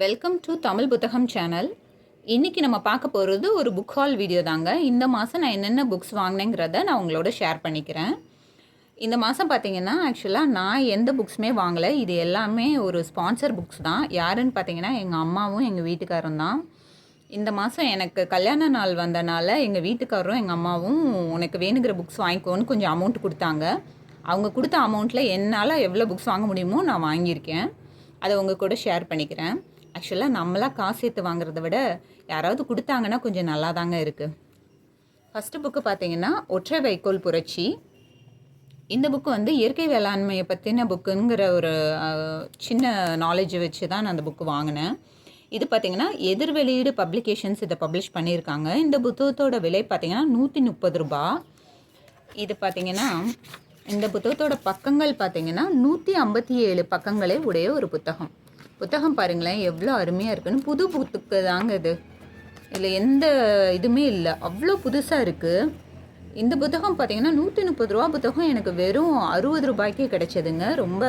Welcome to Tamil புத்தகம் channel. இன்றைக்கி நம்ம பார்க்க போகிறது ஒரு புக் ஹால் வீடியோ தாங்க. இந்த மாதம் நான் என்னென்ன புக்ஸ் வாங்கினேங்கிறத நான் உங்களோட ஷேர் பண்ணிக்கிறேன். இந்த மாதம் பார்த்தீங்கன்னா ஆக்சுவலாக நான் எந்த புக்ஸுமே வாங்கலை. இது எல்லாமே ஒரு ஸ்பான்சர் புக்ஸ் தான். யாருன்னு பார்த்தீங்கன்னா எங்கள் அம்மாவும் எங்கள் வீட்டுக்காரும் தான். இந்த மாதம் எனக்கு கல்யாண நாள் வந்தனால எங்கள் வீட்டுக்காரரும் எங்கள் அம்மாவும் உனக்கு வேணுங்கிற புக்ஸ் வாங்கிக்கோன்னு கொஞ்சம் அமௌண்ட் கொடுத்தாங்க. அவங்க கொடுத்த அமௌண்ட்டில் என்னால் எவ்வளோ புக்ஸ் வாங்க முடியுமோ நான் வாங்கியிருக்கேன். அதை உங்கள் கூட ஷேர் பண்ணிக்கிறேன். ஆக்சுவலாக நம்மளாக காசு சேர்த்து வாங்குறத விட யாராவது கொடுத்தாங்கன்னா கொஞ்சம் நல்லா தாங்க இருக்குது. ஃபஸ்ட்டு புக்கு பார்த்தீங்கன்னா ஒற்றை வைக்கோல் புரட்சி. இந்த புக்கு வந்து இயற்கை வேளாண்மையை பற்றின புக்குங்கிற ஒரு சின்ன நாலேஜை வச்சு தான் நான் அந்த புக்கு வாங்கினேன். இது பார்த்திங்கன்னா எதிர்வெளியீடு பப்ளிகேஷன்ஸ் இதை பப்ளிஷ் பண்ணியிருக்காங்க. இந்த புத்தகத்தோட விலை பார்த்திங்கன்னா 130 ரூபா. இது பார்த்திங்கன்னா இந்த புத்தகத்தோட பக்கங்கள் பார்த்திங்கன்னா 157 பக்கங்களே உடைய ஒரு புத்தகம் பாருங்களேன் எவ்வளோ அருமையாக இருக்குன்னு. புது புக்கு தாங்க இது, இதில் எந்த இதுவுமே இல்லை, அவ்வளோ புதுசாக இருக்குது. இந்த புத்தகம் பார்த்திங்கன்னா 130 ரூபா புத்தகம் எனக்கு வெறும் 60 ரூபாய்க்கே கிடைச்சதுங்க. ரொம்ப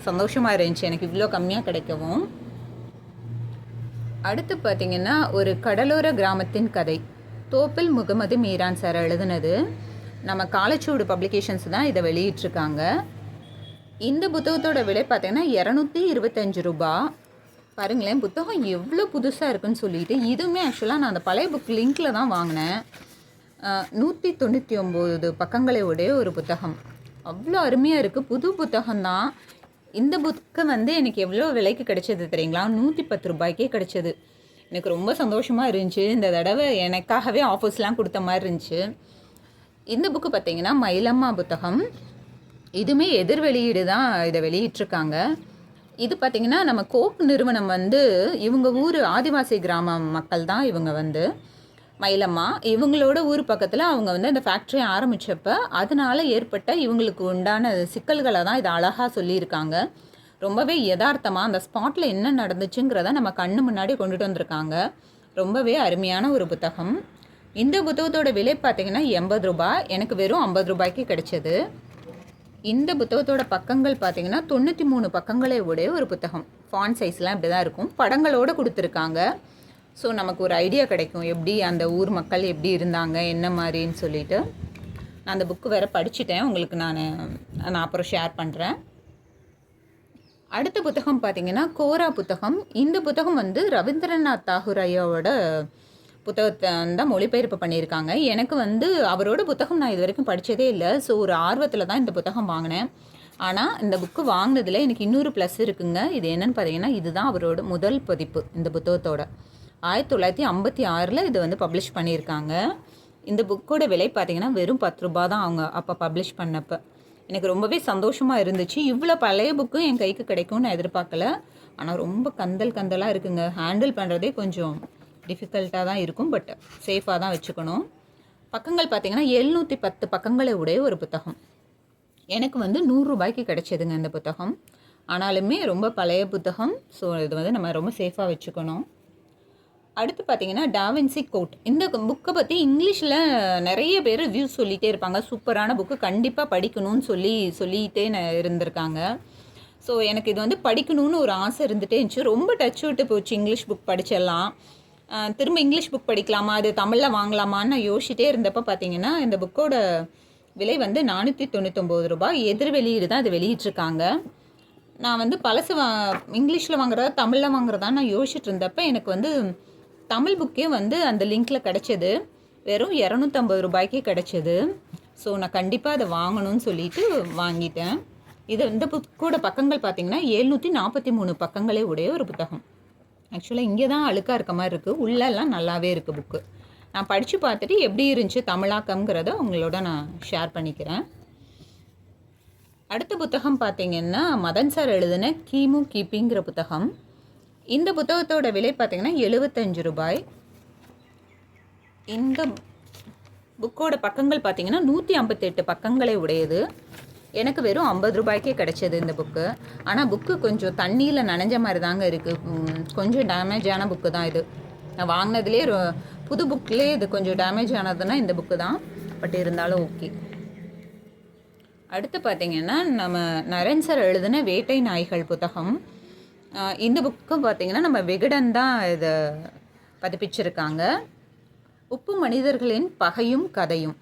சந்தோஷமாக இருந்துச்சு எனக்கு இவ்வளோ கம்மியாக கிடைக்கவும். அடுத்து பார்த்திங்கன்னா ஒரு கடலோர கிராமத்தின் கதை, தோப்பில் முகமது மீரான் சார் எழுதுனது. நம்ம காலச்சூடு பப்ளிகேஷன்ஸ் தான் இதை வெளியிட்டிருக்காங்க. இந்த புத்தகத்தோட விலை பார்த்தீங்கன்னா 225 ரூபா. பாருங்களேன் புத்தகம் எவ்வளோ புதுசாக இருக்குன்னு சொல்லிட்டு. இதுவுமே ஆக்சுவலாக நான் அந்த பழைய புக் லிங்க்கில் தான் வாங்கினேன். 199 பக்கங்களை உடைய ஒரு புத்தகம், அவ்வளோ அருமையாக இருக்குது. புது புத்தகம்தான். இந்த புக்கு வந்து எனக்கு எவ்வளோ விலைக்கு கிடைச்சது தெரியுங்களா? 110 ரூபாய்க்கே கிடைச்சது. எனக்கு ரொம்ப சந்தோஷமாக இருந்துச்சு. இந்த தடவை எனக்காகவே ஆஃபர்ஸ்லாம் கொடுத்த மாதிரி இருந்துச்சு. இந்த புக்கு பார்த்திங்கன்னா மயிலம்மா புத்தகம். இதுவுமே எதிர் வெளியீடு தான் இதை வெளியிட்டிருக்காங்க. இது பார்த்திங்கன்னா நம்ம கோப் நிறுவனம் வந்து இவங்க ஊர் ஆதிவாசி கிராம மக்கள் தான் இவங்க வந்து மயிலம்மா. இவங்களோட ஊர் பக்கத்தில் அவங்க வந்து அந்த ஃபேக்ட்ரி ஆரம்பித்தப்ப அதனால் ஏற்பட்ட இவங்களுக்கு உண்டான சிக்கல்களை தான் இதை அழகாக சொல்லியிருக்காங்க. ரொம்பவே யதார்த்தமாக அந்த ஸ்பாட்டில் என்ன நடந்துச்சுங்கிறத நம்ம கண்ணு முன்னாடி கொண்டுட்டு வந்திருக்காங்க. ரொம்பவே அருமையான ஒரு புத்தகம். இந்த புத்தகத்தோட விலை பார்த்திங்கன்னா 80 ரூபாய். எனக்கு வெறும் 50 ரூபாய்க்கு கிடைச்சது. இந்த புத்தகத்தோட பக்கங்கள் பார்த்திங்கன்னா 93 பக்கங்களே உடைய ஒரு புத்தகம். ஃபாண்ட் சைஸ்லாம் இப்படி தான் இருக்கும். படங்களோடு கொடுத்துருக்காங்க. ஸோ நமக்கு ஒரு ஐடியா கிடைக்கும் எப்படி அந்த ஊர் மக்கள் எப்படி இருந்தாங்க என்ன மாதிரின்னு சொல்லிட்டு. நான் அந்த புக்கு வேறு படிச்சுட்டேன், உங்களுக்கு நான் அப்புறம் ஷேர் பண்ணுறேன். அடுத்த புத்தகம் பார்த்திங்கன்னா கோரா புத்தகம். இந்த புத்தகம் வந்து ரவீந்திரநாத் தாகூர் ஐயாவோட புத்தகத்தை தான் மொழிபெயர்ப்பு பண்ணியிருக்காங்க. எனக்கு வந்து அவரோட புத்தகம் நான் இது வரைக்கும் படித்ததே இல்லை. ஸோ ஒரு ஆர்வத்தில் தான் இந்த புத்தகம் வாங்கினேன். ஆனால் இந்த புக்கு வாங்கினதில் எனக்கு இன்னொரு ப்ளஸ் இருக்குங்க. இது என்னென்னு பார்த்தீங்கன்னா இதுதான் அவரோட முதல் பதிப்பு. இந்த புத்தகத்தோட 1956 இது வந்து பப்ளிஷ் பண்ணியிருக்காங்க. இந்த புக்கோட விலை பார்த்திங்கன்னா வெறும் 10 ரூபா தான் அவங்க அப்போ பப்ளிஷ் பண்ணப்போ. எனக்கு ரொம்பவே சந்தோஷமாக இருந்துச்சு. இவ்வளோ பழைய புக்கும் என் கைக்கு கிடைக்கும்னு நான் எதிர்பார்க்கல. ஆனால் ரொம்ப கந்தலாக இருக்குங்க. ஹேண்டில் பண்ணுறதே கொஞ்சம் டிஃபிகல்ட்டாக தான் இருக்கும். பட் சேஃபாக தான் வச்சுக்கணும். பக்கங்கள் பார்த்திங்கன்னா 710 பக்கங்களை உடைய ஒரு புத்தகம். எனக்கு வந்து 100 ரூபாய்க்கு கிடைச்சதுங்க இந்த புத்தகம். ஆனாலுமே ரொம்ப பழைய புத்தகம். ஸோ இது வந்து நம்ம ரொம்ப சேஃபாக வச்சுக்கணும். அடுத்து பார்த்திங்கன்னா டாவின்சி கோட். இந்த புக்கை பற்றி இங்கிலீஷில் நிறைய பேர் ரிவ்யூஸ் சொல்லிகிட்டே இருப்பாங்க. சூப்பரான புக்கு, கண்டிப்பாக படிக்கணும்னு சொல்லிகிட்டே இருந்திருக்காங்க. ஸோ எனக்கு இது வந்து படிக்கணும்னு ஒரு ஆசை இருந்துகிட்டே இருந்துச்சு. ரொம்ப டச் விட்டு போச்சு. இங்கிலீஷ் புக் படிச்சிடலாம், திரும்ப இங்கிலீஷ் புக் படிக்கலாமா, அது தமிழில் வாங்கலாமான்னு நான் யோசிச்சிட்டே இருந்தப்போ பார்த்தீங்கன்னா இந்த புக்கோட விலை வந்து 499 ரூபாய். எதிர் வெளியீடு தான் இது வெளியிட்ருக்காங்க. நான் வந்து பழசு இங்கிலீஷில் வாங்குறதா தமிழில் வாங்குறதா நான் யோசிச்சுட்டு இருந்தப்போ எனக்கு வந்து தமிழ் புக்கே வந்து அந்த லிங்க்கில் கிடச்சது. வெறும் 250 ரூபாய்க்கே கிடச்சிது. ஸோ நான் கண்டிப்பாக அதை வாங்கணும்னு சொல்லிட்டு வாங்கிட்டேன். இது இந்த புக்கோட பக்கங்கள் பார்த்திங்கன்னா 743 பக்கங்களே உடைய ஒரு புத்தகம். ஆக்சுவலாக இங்கே தான் அழுக்காக இருக்க மாதிரி இருக்குது, உள்ளெல்லாம் நல்லாவே இருக்குது புக்கு. நான் படித்து பார்த்துட்டு எப்படி இருந்துச்சு தமிழாக்கம்ங்கிறத உங்களோட நான் ஷேர் பண்ணிக்கிறேன். அடுத்த புத்தகம் பார்த்திங்கன்னா மதன் சார் எழுதின கிமு கிபிங்கிற புத்தகம். இந்த புத்தகத்தோட விலை பார்த்திங்கன்னா 75 ரூபாய். இந்த புக்கோட பக்கங்கள் பார்த்திங்கன்னா 158 பக்கங்களே உடையது. எனக்கு வெறும் 50 ரூபாய்க்கே கிடைச்சது இந்த புக்கு. ஆனால் புக்கு கொஞ்சம் தண்ணியில் நனைஞ்ச மாதிரி தாங்க இருக்குது. கொஞ்சம் டேமேஜான புக்கு தான் இது. நான் வாங்கினதுலேயே புது புக்லேயே இது கொஞ்சம் டேமேஜ் ஆனதுன்னா இந்த புக்கு தான். பட் இருந்தாலும் ஓகே. அடுத்து பார்த்திங்கன்னா நம்ம நரேன் சார் எழுதின வேட்டை நாய்கள் புத்தகம். இந்த புக்கும் பார்த்திங்கன்னா நம்ம விகடன் தான் இதை பதிப்பிச்சிருக்காங்க. உப்பு மனிதர்களின் பகையும் கதையும்.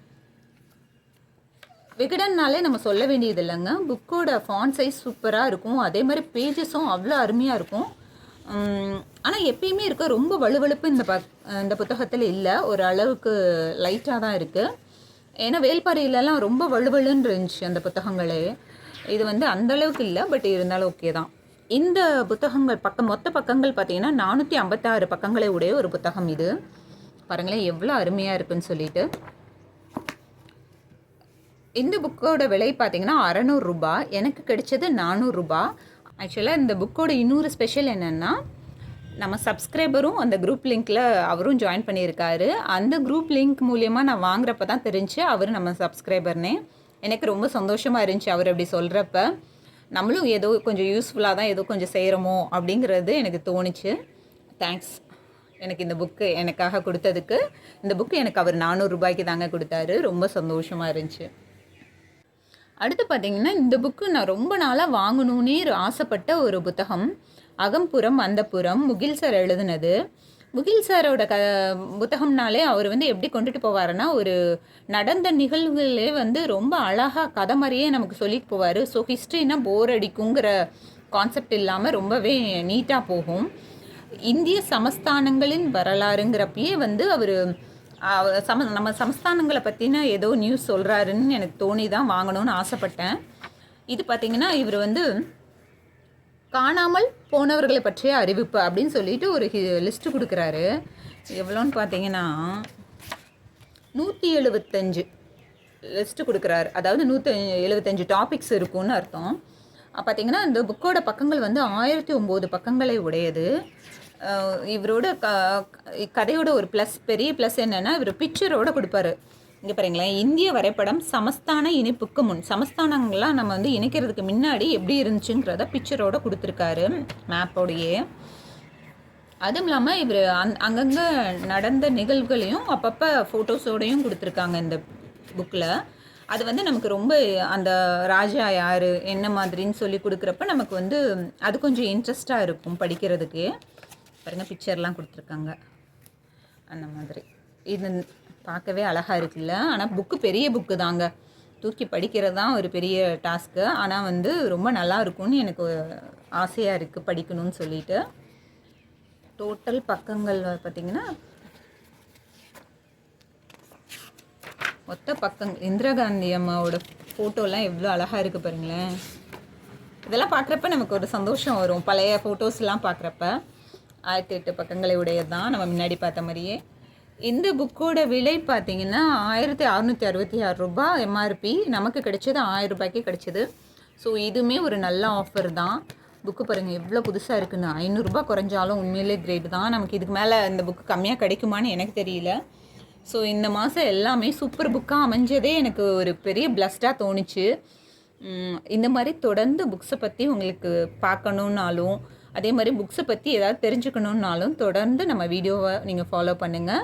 விகடன்னாலே நம்ம சொல்ல வேண்டியது இல்லைங்க. புக்கோட ஃபாண்ட் சைஸ் சூப்பராக இருக்கும். அதே மாதிரி பேஜஸும் அவ்வளோ அருமையாக இருக்கும். ஆனால் எப்பயுமே இருக்க ரொம்ப வலுவழுப்பு இந்த புத்தகத்தில் இல்லை. ஒரு அளவுக்கு லைட்டாக தான் இருக்குது. ஏன்னா வேல்பாரியிலலாம் ரொம்ப வலுவலுன்னு இருந்துச்சு அந்த புத்தகங்களே. இது வந்து அந்தளவுக்கு இல்லை, பட் இருந்தாலும் ஓகே தான். இந்த புத்தகங்கள் மொத்த பக்கங்கள் பார்த்திங்கன்னா 456 பக்கங்களை உடைய ஒரு புத்தகம் இது. பாருங்களேன் எவ்வளோ அருமையாக இருக்குன்னு சொல்லிட்டு. இந்த புக்கோட விலை பார்த்திங்கன்னா 600 ரூபாய். எனக்கு கிடைச்சது 400 ரூபாய். ஆக்சுவலாக இந்த புக்கோட இன்னொரு ஸ்பெஷல் என்னென்னா, நம்ம சப்ஸ்கிரைபரும் அந்த குரூப் லிங்க்கில் அவரும் ஜாயின் பண்ணியிருக்காரு. அந்த குரூப் லிங்க் மூலியமாக நான் வாங்குறப்ப தான் தெரிஞ்சு அவர் நம்ம சப்ஸ்கிரைபர்னே. எனக்கு ரொம்ப சந்தோஷமாக இருந்துச்சு அவர் அப்படி சொல்கிறப்ப. நம்மளும் ஏதோ கொஞ்சம் யூஸ்ஃபுல்லாக தான் ஏதோ கொஞ்சம் செய்கிறோமோ அப்படிங்கிறது எனக்கு தோணுச்சு. தேங்க்ஸ் எனக்கு இந்த புக்கு எனக்காக கொடுத்ததுக்கு. இந்த புக்கு எனக்கு அவர் 400 ரூபாய்க்கு தாங்க கொடுத்தாரு. ரொம்ப சந்தோஷமாக இருந்துச்சு. அடுத்து பார்த்திங்கன்னா, இந்த புக்கு நான் ரொம்ப நாளாக வாங்கணுன்னே ஆசைப்பட்ட ஒரு புத்தகம். அகம்புறம் அந்தப்புறம், முகில் சார் எழுதுனது. முகில் சாரோட புத்தகம்னாலே அவர் வந்து எப்படி கொண்டுட்டு போவாருன்னா, ஒரு நடந்த நிகழ்வுகளே வந்து ரொம்ப அழகாக கதை மாதிரியே நமக்கு சொல்லிட்டு போவார். ஸோ ஹிஸ்ட்ரினா போர் அடிக்குங்கிற கான்செப்ட் இல்லாமல் ரொம்பவே நீட்டாக போகும். இந்திய சமஸ்தானங்களின் வரலாறுங்கிறப்பயே வந்து அவர் நம்ம சமஸ்தானங்களை பற்றின ஏதோ நியூஸ் சொல்கிறாருன்னு எனக்கு தோணி தான் வாங்கணும்னு ஆசைப்பட்டேன். இது பார்த்திங்கன்னா இவர் வந்து காணாமல் போனவர்களை பற்றிய அறிவிப்பு அப்படின்னு சொல்லிட்டு ஒரு லிஸ்ட்டு கொடுக்குறாரு. எவ்வளோன்னு பார்த்தீங்கன்னா 175 லிஸ்ட்டு கொடுக்குறாரு. அதாவது 175 டாபிக்ஸ் இருக்குன்னு அர்த்தம். பார்த்திங்கன்னா இந்த புக்கோட பக்கங்கள் வந்து 1009 பக்கங்களை உடையது. இவரோட கதையோட ஒரு பெரிய ப்ளஸ் என்னென்னா, இவர் பிக்சரோடு கொடுப்பாரு. இங்கே பாருங்களேன், இந்திய வரைபடம் சமஸ்தான இணைப்புக்கு முன், சமஸ்தானங்கள்லாம் நம்ம வந்து இணைக்கிறதுக்கு முன்னாடி எப்படி இருந்துச்சுங்கிறத பிக்சரோடு கொடுத்துருக்காரு, மேப்போடையே. அதுவும் இல்லாமல் இவர் அங்கங்கே நடந்த நிகழ்வுகளையும் அப்பப்போ ஃபோட்டோஸோடையும் கொடுத்துருக்காங்க இந்த புக்கில். அது வந்து நமக்கு ரொம்ப அந்த ராஜா யார் என்ன மாதிரின்னு சொல்லி கொடுக்குறப்ப நமக்கு வந்து அது கொஞ்சம் இன்ட்ரெஸ்டாக இருக்கும் படிக்கிறதுக்கு. பாருங்கள் பிக்சர்லாம் கொடுத்துருக்காங்க அந்த மாதிரி. இது பார்க்கவே அழகாக இருக்குல்ல. ஆனால் புக்கு பெரிய புக்கு தாங்க, தூக்கி படிக்கிறது தான் ஒரு பெரிய டாஸ்க்கு. ஆனால் வந்து ரொம்ப நல்லா இருக்கும்னு எனக்கு ஆசையாக இருக்குது படிக்கணும்னு சொல்லிட்டு. டோட்டல் பக்கங்கள் பார்த்திங்கன்னா மொத்த பக்கங்கள் இந்திரா காந்தி அம்மாவோட ஃபோட்டோலாம் எவ்வளோ அழகாக இருக்குது பாருங்களேன். இதெல்லாம் பார்க்குறப்ப நமக்கு ஒரு சந்தோஷம் வரும். பழைய ஃபோட்டோஸ்லாம் பார்க்குறப்ப 1008 பக்கங்களை உடையது தான் நம்ம முன்னாடி பார்த்த மாதிரியே. இந்த புக்கோட விலை பார்த்திங்கன்னா 1666 ரூபாய் எம்ஆர்பி. நமக்கு கிடைச்சது 1000 ரூபாய்க்கு கிடைச்சிது. ஸோ இதுவுமே ஒரு நல்ல ஆஃபர் தான். புக்கு பாருங்கள் எவ்வளோ புதுசாக இருக்குன்னு. 500 ரூபாய் குறைஞ்சாலும் உண்மையிலே கிரேட் தான். நமக்கு இதுக்கு மேலே இந்த புக்கு கம்மியாக கிடைக்குமான்னு எனக்கு தெரியல. ஸோ இந்த மாதம் எல்லாமே சூப்பர் புக்காக அமைஞ்சதே எனக்கு ஒரு பெரிய பிளஸ்டாக தோணுச்சு. இந்த மாதிரி தொடர்ந்து புக்ஸை பற்றி உங்களுக்கு பார்க்கணுன்னாலும், அதே மாதிரி புக்ஸை பற்றி ஏதாவது தெரிஞ்சுக்கணுன்னாலும் தொடர்ந்து நம்ம வீடியோவை நீங்கள் ஃபாலோ பண்ணுங்கள்.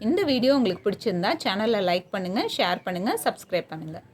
இந்த வீடியோ உங்களுக்கு பிடிச்சிருந்தா சேனலை லைக் பண்ணுங்கள், ஷேர் பண்ணுங்கள், சப்ஸ்கிரைப் பண்ணுங்கள்.